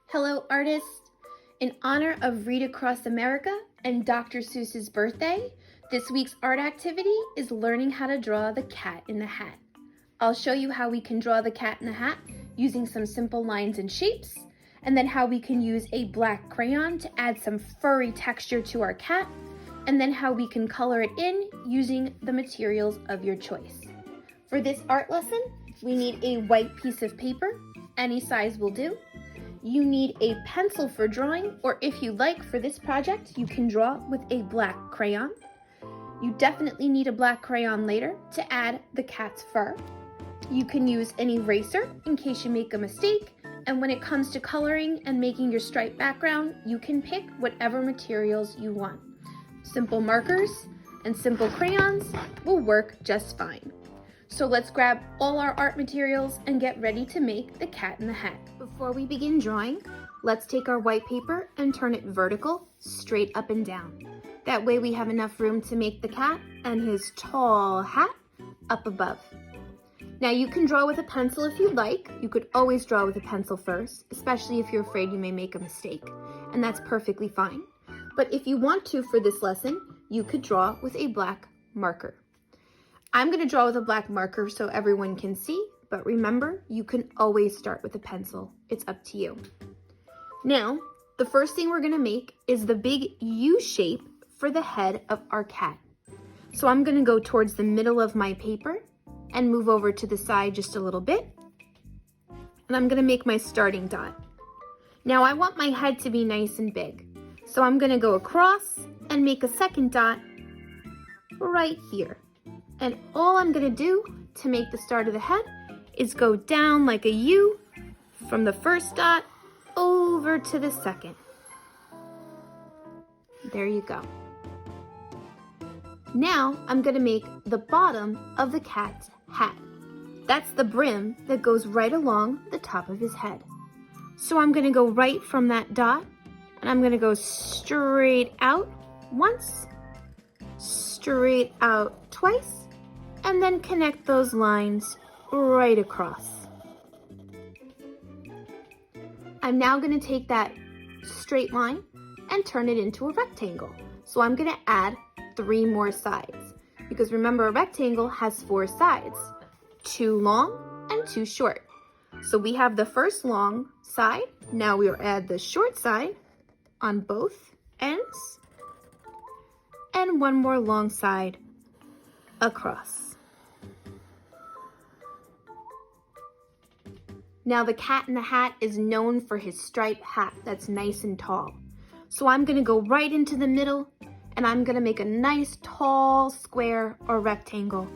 Hello, artists! In honor of Read Across America and Dr. Seuss's birthday, this week's art activity is learning how to draw the cat in the hat. I'll show you how we can draw the cat in the hat using some simple lines and shapes, and then how we can use a black crayon to add some furry texture to our cat, and then how we can color it in using the materials of your choice. For this art lesson, we need a white piece of paper, any size will do. You need a pencil for drawing, or if you like for this project, you can draw with a black crayon. You definitely need a black crayon later to add the cat's fur. You can use an eraser in case you make a mistake, and when it comes to coloring and making your striped background, you can pick whatever materials you want. Simple markers and simple crayons will work just fine. So let's grab all our art materials and get ready to make the cat in the hat. Before we begin drawing, let's take our white paper and turn it vertical, straight up and down. That way we have enough room to make the cat and his tall hat up above. Now you can draw with a pencil if you'd like. You could always draw with a pencil first, especially if you're afraid you may make a mistake, and that's perfectly fine. But if you want to for this lesson, you could draw with a black marker. I'm going to draw with a black marker so everyone can see, but remember, you can always start with a pencil. It's up to you. Now, the first thing we're going to make is the big U shape for the head of our cat. So I'm going to go towards the middle of my paper and move over to the side just a little bit. And I'm going to make my starting dot. Now I want my head to be nice and big. So I'm going to go across and make a second dot right here. And all I'm going to do to make the start of the head is go down like a U from the first dot over to the second. There you go. Now I'm going to make the bottom of the cat's hat. That's the brim that goes right along the top of his head. So I'm going to go right from that dot, and I'm going to go straight out once, straight out twice, and then connect those lines right across. I'm now going to take that straight line and turn it into a rectangle. So I'm going to add 3 more sides, because remember, a rectangle has 4 sides, 2 long and 2 short. So we have the first long side. Now we'll add the short side on both ends, and 1 more long side across. Now the cat in the hat is known for his striped hat that's nice and tall. So I'm going to go right into the middle, and I'm going to make a nice tall square or rectangle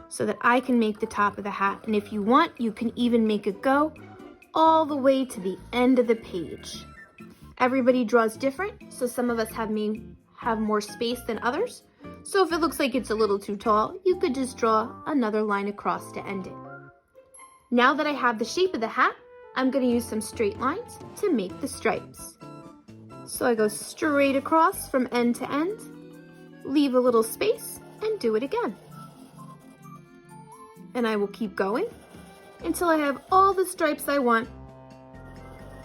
so that I can make the top of the hat. And if you want, you can even make it go all the way to the end of the page. Everybody draws different, so some of us have more space than others. So if it looks like it's a little too tall, you could just draw another line across to end it. Now that I have the shape of the hat, I'm going to use some straight lines to make the stripes. So I go straight across from end to end, leave a little space, and do it again. And I will keep going until I have all the stripes I want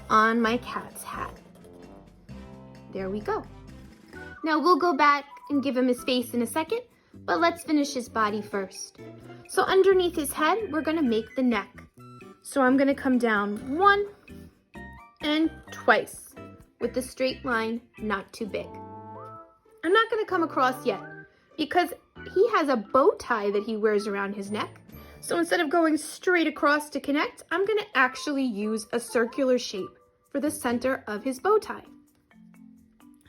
on my cat's hat. There we go. Now we'll go back and give him his face in a second, but let's finish his body first. So underneath his head, we're going to make the neck. So I'm going to come down 1 and twice with the straight line, not too big. I'm not going to come across yet because he has a bow tie that he wears around his neck. So instead of going straight across to connect, I'm going to actually use a circular shape for the center of his bow tie.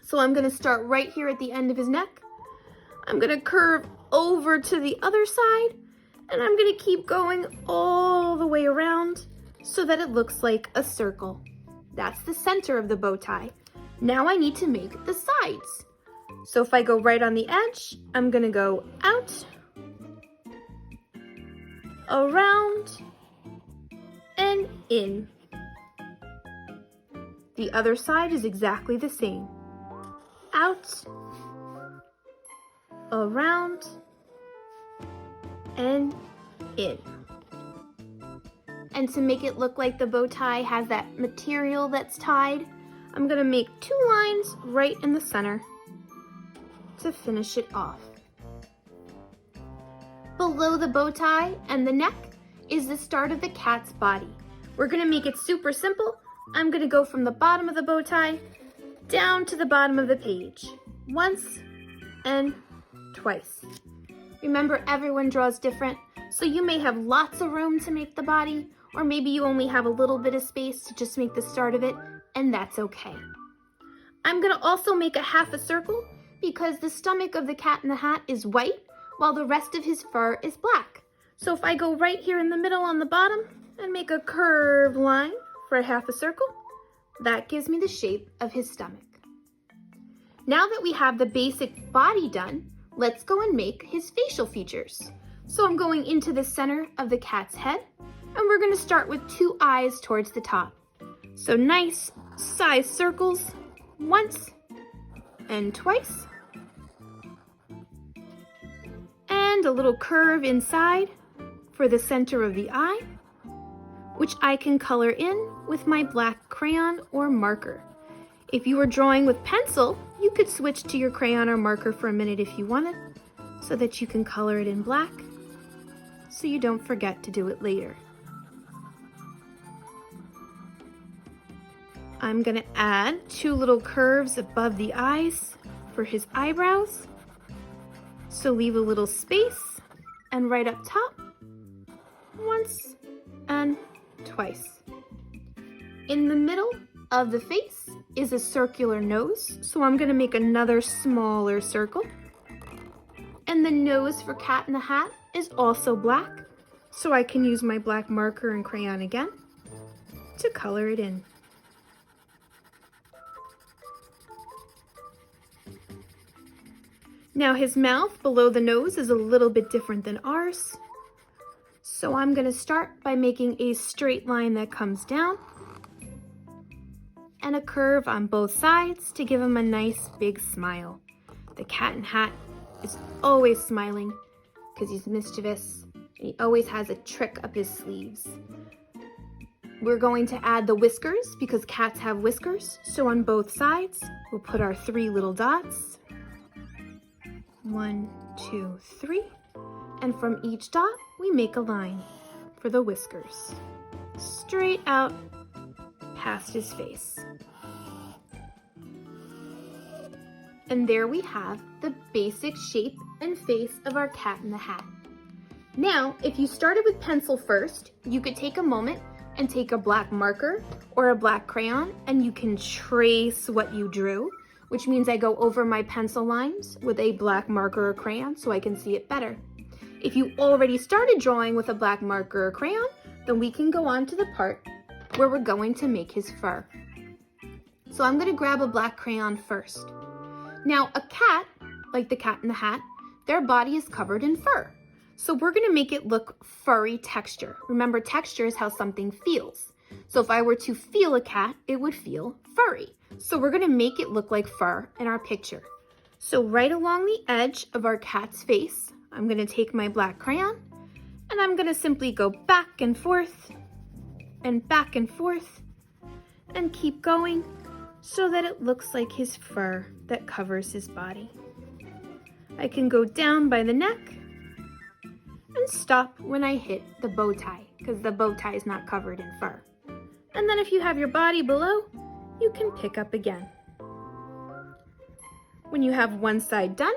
So I'm going to start right here at the end of his neck. I'm going to curve over to the other side, and I'm going to keep going all the way around so that it looks like a circle. That's the center of the bow tie. Now I need to make the sides. So if I go right on the edge, I'm going to go out, around, and in. The other side is exactly the same. Out, around, and in. And to make it look like the bow tie has that material that's tied, I'm gonna make 2 lines right in the center to finish it off. Below the bow tie and the neck is the start of the cat's body. We're gonna make it super simple. I'm gonna go from the bottom of the bow tie down to the bottom of the page. Once and twice. Remember, everyone draws different, so you may have lots of room to make the body, or maybe you only have a little bit of space to just make the start of it, and that's okay. I'm gonna also make a half a circle because the stomach of the Cat in the Hat is white, while the rest of his fur is black. So if I go right here in the middle on the bottom and make a curved line for a half a circle, that gives me the shape of his stomach. Now that we have the basic body done, let's go and make his facial features. So I'm going into the center of the cat's head, and we're gonna start with 2 eyes towards the top. So nice size circles, once and twice. And a little curve inside for the center of the eye, which I can color in with my black crayon or marker. If you were drawing with pencil, you could switch to your crayon or marker for a minute if you wanted, so that you can color it in black, so you don't forget to do it later. I'm gonna add 2 little curves above the eyes for his eyebrows. So leave a little space, and right up top, once and twice. In the middle of the face is a circular nose, so I'm gonna make another smaller circle. And the nose for Cat in the Hat is also black, so I can use my black marker and crayon again to color it in. Now his mouth below the nose is a little bit different than ours. So I'm gonna start by making a straight line that comes down and a curve on both sides to give him a nice big smile. The Cat in Hat is always smiling because he's mischievous and he always has a trick up his sleeves. We're going to add the whiskers because cats have whiskers. So on both sides, we'll put our 3 little dots. 1, 2, 3, and from each dot we make a line for the whiskers straight out past his face. And there we have the basic shape and face of our Cat in the Hat. Now, if you started with pencil first, you could take a moment and take a black marker or a black crayon and you can trace what you drew, which means I go over my pencil lines with a black marker or crayon so I can see it better. If you already started drawing with a black marker or crayon, then we can go on to the part where we're going to make his fur. So I'm going to grab a black crayon first. Now a cat, like the Cat in the Hat, their body is covered in fur. So we're going to make it look furry texture. Remember, texture is how something feels. So if I were to feel a cat, it would feel furry. So we're gonna make it look like fur in our picture. So right along the edge of our cat's face, I'm gonna take my black crayon and I'm gonna simply go back and forth and keep going so that it looks like his fur that covers his body. I can go down by the neck and stop when I hit the bow tie because the bow tie is not covered in fur. And then if you have your body below, you can pick up again. When you have one side done,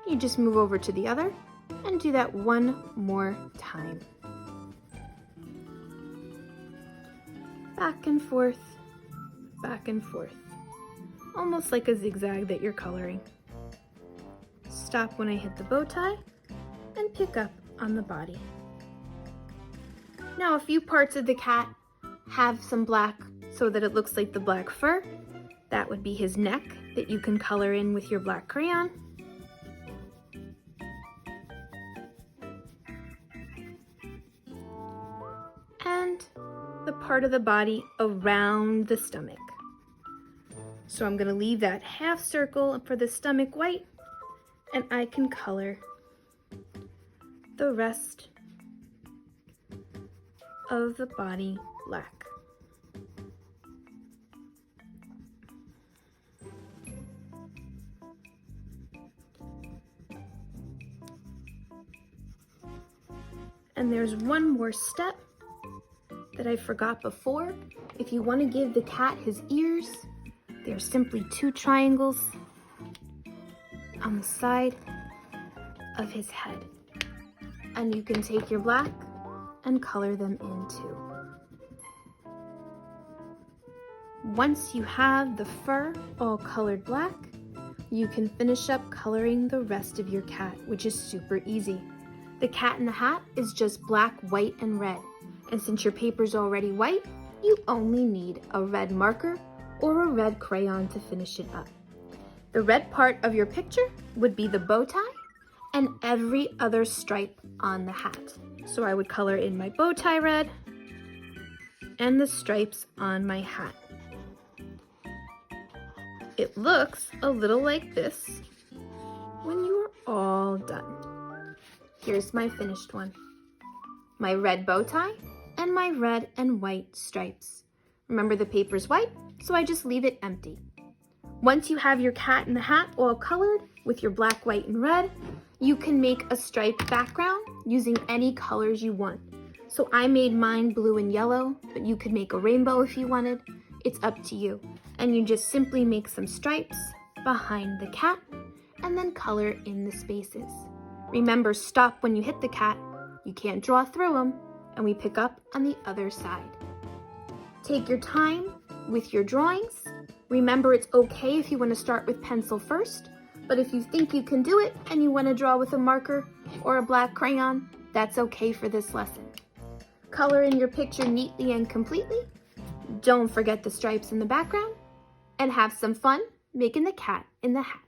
you just move over to the other and do that one more time. Back and forth, almost like a zigzag that you're coloring. Stop when I hit the bow tie and pick up on the body. Now a few parts of the cat have some black so that it looks like the black fur. That would be his neck that you can color in with your black crayon. And the part of the body around the stomach. So I'm going to leave that half circle for the stomach white, and I can color the rest of the body black. And there's one more step that I forgot before. If you want to give the cat his ears, there's simply 2 triangles on the side of his head. And you can take your black and color them in too. Once you have the fur all colored black, you can finish up coloring the rest of your cat, which is super easy. The cat in the hat is just black, white, and red. And since your paper's already white, you only need a red marker or a red crayon to finish it up. The red part of your picture would be the bow tie and every other stripe on the hat. So I would color in my bow tie red and the stripes on my hat. It looks a little like this when you are all done. Here's my finished one. My red bow tie and my red and white stripes. Remember, the paper's white, so I just leave it empty. Once you have your cat in the hat all colored with your black, white, and red, you can make a striped background using any colors you want. So I made mine blue and yellow, but you could make a rainbow if you wanted. It's up to you. And you just simply make some stripes behind the cat and then color in the spaces. Remember, stop when you hit the cat. You can't draw through them, and we pick up on the other side. Take your time with your drawings. Remember, it's okay if you want to start with pencil first, but if you think you can do it and you want to draw with a marker or a black crayon, that's okay for this lesson. Color in your picture neatly and completely. Don't forget the stripes in the background, and have some fun making the cat in the hat.